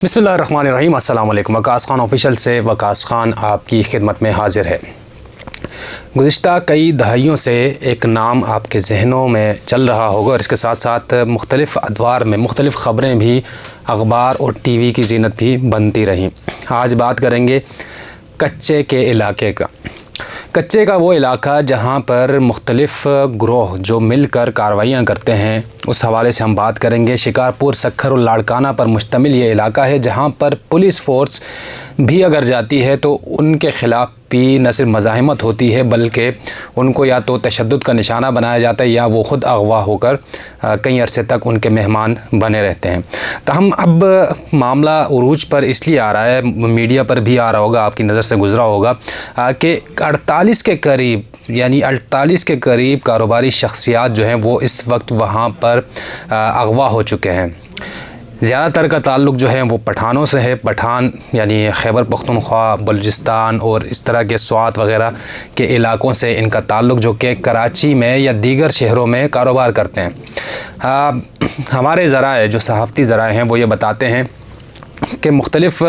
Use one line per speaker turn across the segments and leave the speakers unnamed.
बिस्मिल्लाहिर्रहमानिर्रहीम। अस्सलाम वालेकुम। वकास खान ऑफिशियल से वकास खान आपकी खिदमत में हाजिर है। गुज़िश्ता कई दहाइयों से एक नाम आपके ज़हनों में चल रहा होगा और इसके साथ साथ मुख्तलिफ़ अदवार में मुख्तलिफ़ ख़बरें भी अखबार और टीवी की ज़ीनत भी बनती रहीं। आज बात करेंगे कच्चे के इलाके का। कच्चे का वो इलाका जहाँ पर मुख्तलिफ़ ग्रोह जो मिलकर कार्रवाइयाँ करते हैं, उस हवाले से हम बात करेंगे। शिकारपुर, सक्खर और लाड़काना पर मुश्तमिल ये इलाका है जहाँ पर पुलिस फ़ोर्स भी अगर जाती है तो उनके ख़िलाफ़ भी न सिर्फ मज़ाहमत होती है बल्कि उनको या तो तशद्दुद का निशाना बनाया जाता है या वो ख़ुद अगवा होकर कई अरसे तक उनके मेहमान बने रहते हैं। ताहम अब मामला उरूज पर इसलिए आ रहा है, मीडिया पर भी आ रहा होगा, आपकी नज़र से गुज़रा होगा कि 48 के करीब कारोबारी शख्सियात जो हैं वो इस वक्त वहाँ पर अगवा हो चुके हैं। ज़्यादातर का ताल्लुक़ जो है वो पठानों से है। पठान यानी खैबर पख्तूनख्वा, बलूचिस्तान और इस तरह के स्वात वग़ैरह के इलाक़ों से इनका ताल्लुक़, जो कि कराची में या दीगर शहरों में कारोबार करते हैं। हमारे ज़राए जो सहाफ़ती ज़राए हैं वो ये बताते हैं कि मुख्तलिफ़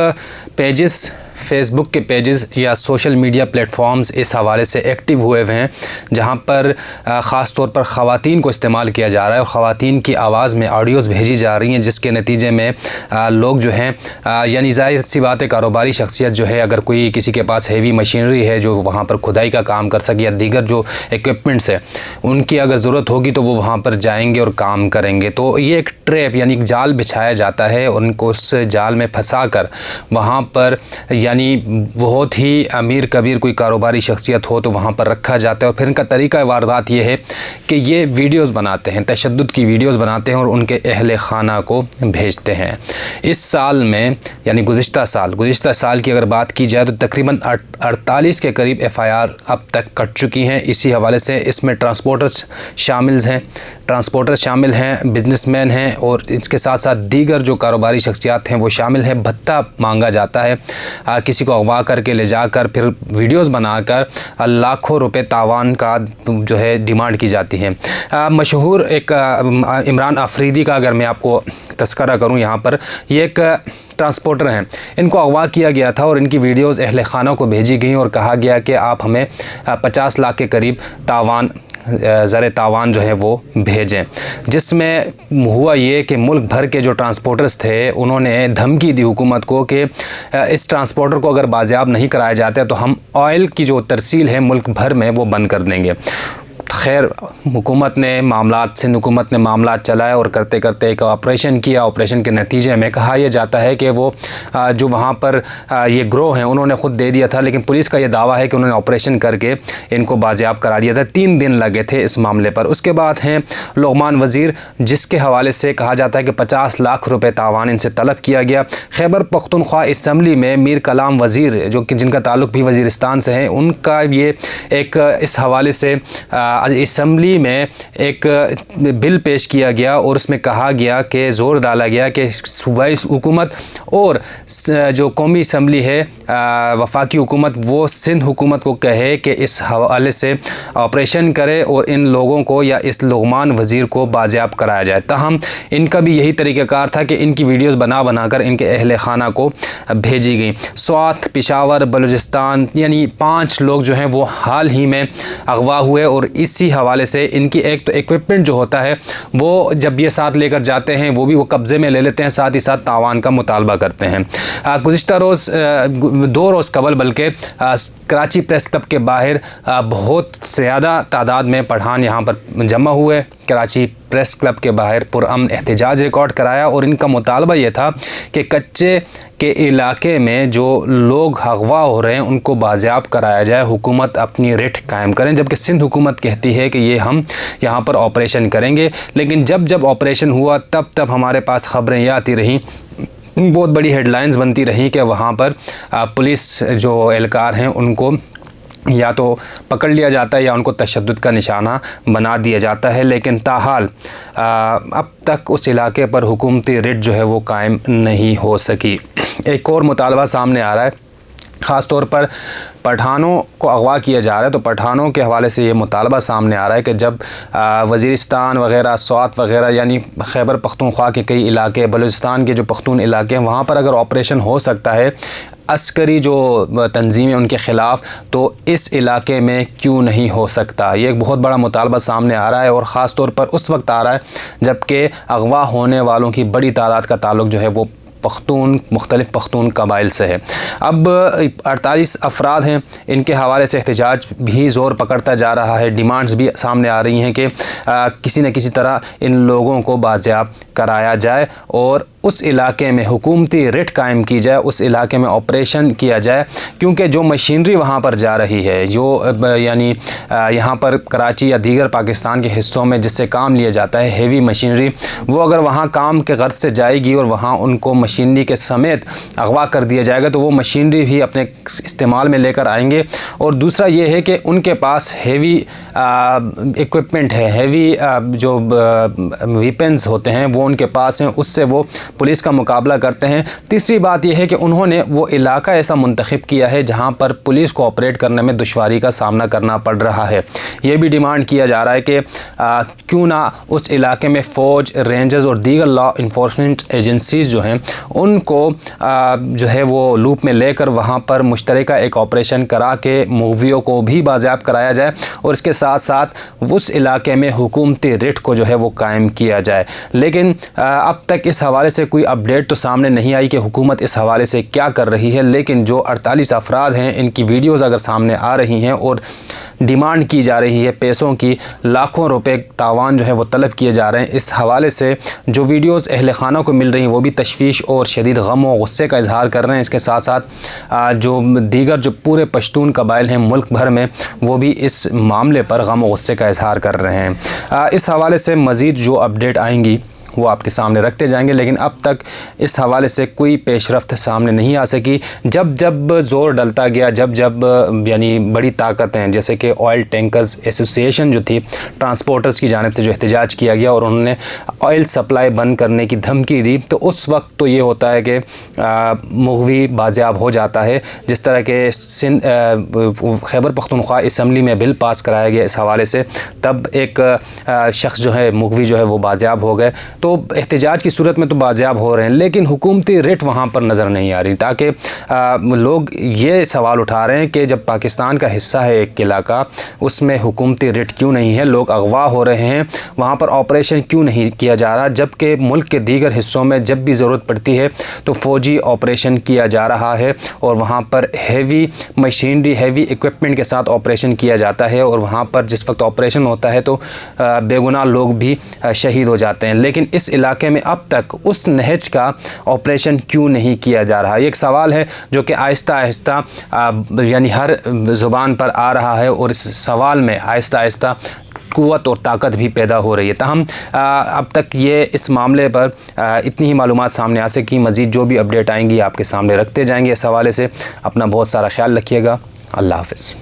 पेजेस, फ़ेसबुक के पेजेस या सोशल मीडिया प्लेटफॉर्म्स इस हवाले से एक्टिव हुए हुए हैं जहां पर ख़ास तौर पर ख़वातीन को इस्तेमाल किया जा रहा है और ख़वातीन की आवाज़ में ऑडियोज़ भेजी जा रही हैं, जिसके नतीजे में लोग जो हैं यानी ज़ाहिर सी बात है कारोबारी शख्सियत जो है, अगर कोई किसी के पास हेवी मशीनरी है जो वहाँ पर खुदाई का काम कर सके या दीगर जो इक्विपमेंट्स है उनकी अगर ज़रूरत होगी तो वो वहाँ पर जाएंगे और काम करेंगे। तो ये एक ट्रैप यानी एक जाल बिछाया जाता है, उनको उस जाल में फंसा कर वहाँ पर यानी बहुत ही अमीर कबीर कोई कारोबारी शख्सियत हो तो वहाँ पर रखा जाता है और फिर इनका तरीक़ा वारदात ये है कि ये वीडियोज़ बनाते हैं, तशद्दुद की वीडियोज़ बनाते हैं और उनके अहले खाना को भेजते हैं। इस साल में यानी गुज़िश्ता साल की अगर बात की जाए तो तकरीबन 48 के करीब FIR अब तक कट चुकी हैं। इसी हवाले से इसमें ट्रांसपोर्टर्स शामिल हैं, बिजनेसमैन हैं और इसके साथ साथ दीगर जो कारोबारी शख्सियात हैं वो शामिल हैं। भत्ता मांगा जाता है, किसी को अगवा करके ले जाकर फिर वीडियोस बनाकर लाखों रुपए तावान का जो है डिमांड की जाती है। मशहूर एक इमरान अफरीदी का अगर मैं आपको तस्करा करूं, यहाँ पर ये एक ट्रांसपोर्टर हैं, इनको अगवा किया गया था और इनकी वीडियोस अहले खाना को भेजी गई और कहा गया कि आप हमें 50 लाख के करीब तावान ज़र तावान जो है वो भेजें। जिसमें हुआ ये कि मुल्क भर के जो ट्रांसपोर्टर्स थे उन्होंने धमकी दी हुकूमत को कि इस ट्रांसपोर्टर को अगर बाज़ियाब नहीं कराया जाता तो हम ऑयल की जो तरसील है मुल्क भर में वो बंद कर देंगे। खैर सिंध हुकूमत ने मामलात चलाए और करते करते एक ऑपरेशन किया। ऑपरेशन के नतीजे में कहा यह जाता है कि वो जो वहाँ पर ये ग्रोह हैं उन्होंने ख़ुद दे दिया था, लेकिन पुलिस का ये दावा है कि उन्होंने ऑपरेशन करके इनको बाजियाब करा दिया था। 3 दिन लगे थे इस मामले पर। उसके बाद हैं लुक़मान वज़ीर, जिसके हवाले से कहा जाता है कि 50 लाख रुपए तावान इनसे तलब किया गया। खैबर पख्तूनख्वा असम्बली में मीर कलाम वज़ीर जो कि जिनका ताल्लुक़ भी वज़ीरिस्तान से है, उनका ये एक इस हवाले से असम्बली में एक बिल पेश किया गया और उसमें कहा गया कि ज़ोर डाला गया कि सूबाई हुकूमत और जो कौमी असम्बली है वफाकी हुकूमत वो सिंध हुकूमत को कहे कि इस हवाले से ऑपरेशन करे और इन लोगों को या इस लुक़मान वज़ीर को बाजियाब कराया जाए। ताहम इनका भी यही तरीक़ाकार था कि इनकी वीडियोज़ बना कर इनके अहले खाना को भेजी गई। स्वात, पेशावर, बलूचिस्तान यानी 5 लोग जो हैं वो हाल ही में अगवा हुए और इसी हवाले से इनकी एक तो इक्विपमेंट जो होता है वो जब ये साथ लेकर जाते हैं वो भी वो कब्ज़े में ले लेते हैं, साथ ही साथ तावान का मुतालबा करते हैं। गुज़िश्ता रोज़ 2 रोज़ कबल बल्कि कराची प्रेस क्लब के बाहर बहुत ज़्यादा तादाद में पठान यहाँ पर जमा हुए। कराची प्रेस क्लब के बाहर पुरअमन एहतजाज रिकॉर्ड कराया और इनका मुतालबा ये था कि कच्चे के इलाके में जो लोग अगवा हो रहे हैं उनको बाजियाब कराया जाए, हुकूमत अपनी रिट कायम करें। जबकि सिंध हुकूमत कहती है कि ये हम यहाँ पर ऑपरेशन करेंगे, लेकिन जब ऑपरेशन हुआ तब हमारे पास ख़बरें ये आती रहीं, बहुत बड़ी हेडलाइंस बनती रहीं कि वहाँ पर पुलिस जो एहलकार हैं उनको या तो पकड़ लिया जाता है या उनको तशद्दुद का निशाना बना दिया जाता है। लेकिन ताहाल अब तक उस इलाके पर हुकूमती रिट जो है वो कायम नहीं हो सकी। एक और मुतालबा सामने आ रहा है خاص طور پر پٹھانوں کو اغوا کیا جا رہا ہے، تو پٹھانوں کے حوالے سے یہ مطالبہ سامنے آ رہا ہے کہ جب وزیرستان وغیرہ، سوات وغیرہ یعنی خیبر پختونخوا کے کئی علاقے، بلوچستان کے جو پختون علاقے ہیں وہاں پر اگر آپریشن ہو سکتا ہے عسکری جو تنظیمیں ان کے خلاف، تو اس علاقے میں کیوں نہیں ہو سکتا؟ یہ ایک بہت بڑا مطالبہ سامنے آ رہا ہے، اور خاص طور پر اس وقت آ رہا ہے جب کہ اغوا ہونے والوں کی بڑی تعداد کا تعلق جو ہے وہ مختلف پختون قبائل سے ہے۔ اب 48 افراد ہیں، ان کے حوالے سے احتجاج بھی زور پکڑتا جا رہا ہے، ڈیمانڈز بھی سامنے آ رہی ہیں کہ کسی نہ کسی طرح ان لوگوں کو بازیاب کرایا جائے اور اس علاقے میں حکومتی رٹ قائم کی جائے، اس علاقے میں آپریشن کیا جائے، کیونکہ جو مشینری وہاں پر جا رہی ہے، جو یعنی یہاں پر کراچی یا دیگر پاکستان کے حصوں میں جس سے کام لیا جاتا ہے ہیوی مشینری، وہ اگر وہاں کام کے غرض سے جائے گی اور وہاں ان کو مشینری کے سمیت اغوا کر دیا جائے گا تو وہ مشینری بھی اپنے استعمال میں لے کر آئیں گے۔ اور دوسرا یہ ہے کہ ان کے پاس ہیوی ایکوپمنٹ ہے، ہیوی جو ویپنز ہوتے ہیں وہ ان کے پاس ہیں، اس سے وہ پولیس کا مقابلہ کرتے ہیں۔ تیسری بات یہ ہے کہ انہوں نے وہ علاقہ ایسا منتخب کیا ہے جہاں پر پولیس کو آپریٹ کرنے میں دشواری کا سامنا کرنا پڑ رہا ہے۔ یہ بھی ڈیمانڈ کیا جا رہا ہے کہ کیوں نہ اس علاقے میں فوج، رینجرز اور دیگر لا انفورسمنٹ ایجنسیز جو ہیں ان کو جو ہے وہ لوپ میں لے کر وہاں پر مشترکہ ایک آپریشن کرا کے مغویوں کو بھی بازیاب کرایا جائے، اور اس کے ساتھ ساتھ اس علاقے میں حکومتی رٹ کو جو ہے وہ قائم کیا جائے۔ لیکن اب تک اس حوالے سے کوئی اپڈیٹ تو سامنے نہیں آئی کہ حکومت اس حوالے سے کیا کر رہی ہے، لیکن جو 48 افراد ہیں ان کی ویڈیوز اگر سامنے آ رہی ہیں اور ڈیمانڈ کی جا رہی ہے پیسوں کی، لاکھوں روپے تاوان جو ہے وہ طلب کیے جا رہے ہیں، اس حوالے سے جو ویڈیوز اہل خانہ کو مل رہی ہیں وہ بھی تشویش اور شدید غم و غصے کا اظہار کر رہے ہیں۔ اس کے ساتھ ساتھ جو دیگر جو پورے پشتون قبائل ہیں ملک بھر میں وہ بھی اس معاملے پر غم و غصے کا اظہار کر رہے ہیں۔ اس حوالے سے مزید جو اپڈیٹ آئیں گی وہ آپ کے سامنے رکھتے جائیں گے، لیکن اب تک اس حوالے سے کوئی پیش رفت سامنے نہیں آ سکی۔ جب زور ڈلتا گیا، جب یعنی بڑی طاقتیں جیسے کہ آئل ٹینکرز ایسوسیشن جو تھی ٹرانسپورٹرز کی جانب سے جو احتجاج کیا گیا اور انہوں نے آئل سپلائی بند کرنے کی دھمکی دی، تو اس وقت تو یہ ہوتا ہے کہ مغوی بازیاب ہو جاتا ہے، جس طرح کہ خیبر پختونخوا اسمبلی میں بل پاس کرایا گیا اس حوالے سے، تب ایک شخص جو ہے مغوی جو ہے وہ بازیاب ہو گئے، تو احتجاج کی صورت میں تو بازیاب ہو رہے ہیں، لیکن حکومتی رٹ وہاں پر نظر نہیں آ رہی، تاکہ لوگ یہ سوال اٹھا رہے ہیں کہ جب پاکستان کا حصہ ہے ایک علاقہ، اس میں حکومتی رٹ کیوں نہیں ہے؟ لوگ اغوا ہو رہے ہیں، وہاں پر آپریشن کیوں نہیں کیا جا رہا؟ جبکہ ملک کے دیگر حصوں میں جب بھی ضرورت پڑتی ہے تو فوجی آپریشن کیا جا رہا ہے، اور وہاں پر ہیوی مشینری، ہیوی ایکوپمنٹ کے ساتھ آپریشن کیا جاتا ہے، اور وہاں پر جس وقت آپریشن ہوتا ہے تو بے گناہ لوگ بھی شہید ہو جاتے ہیں، لیکن اس علاقے میں اب تک اس نہج کا آپریشن کیوں نہیں کیا جا رہا؟ یہ ایک سوال ہے جو کہ آہستہ آہستہ یعنی ہر زبان پر آ رہا ہے، اور اس سوال میں آہستہ آہستہ قوت اور طاقت بھی پیدا ہو رہی ہے۔ تاہم اب تک یہ اس معاملے پر اتنی ہی معلومات سامنے آ سکی، مزید جو بھی اپڈیٹ آئیں گی آپ کے سامنے رکھتے جائیں گے۔ اس حوالے سے اپنا بہت سارا خیال رکھیے گا۔ اللہ حافظ۔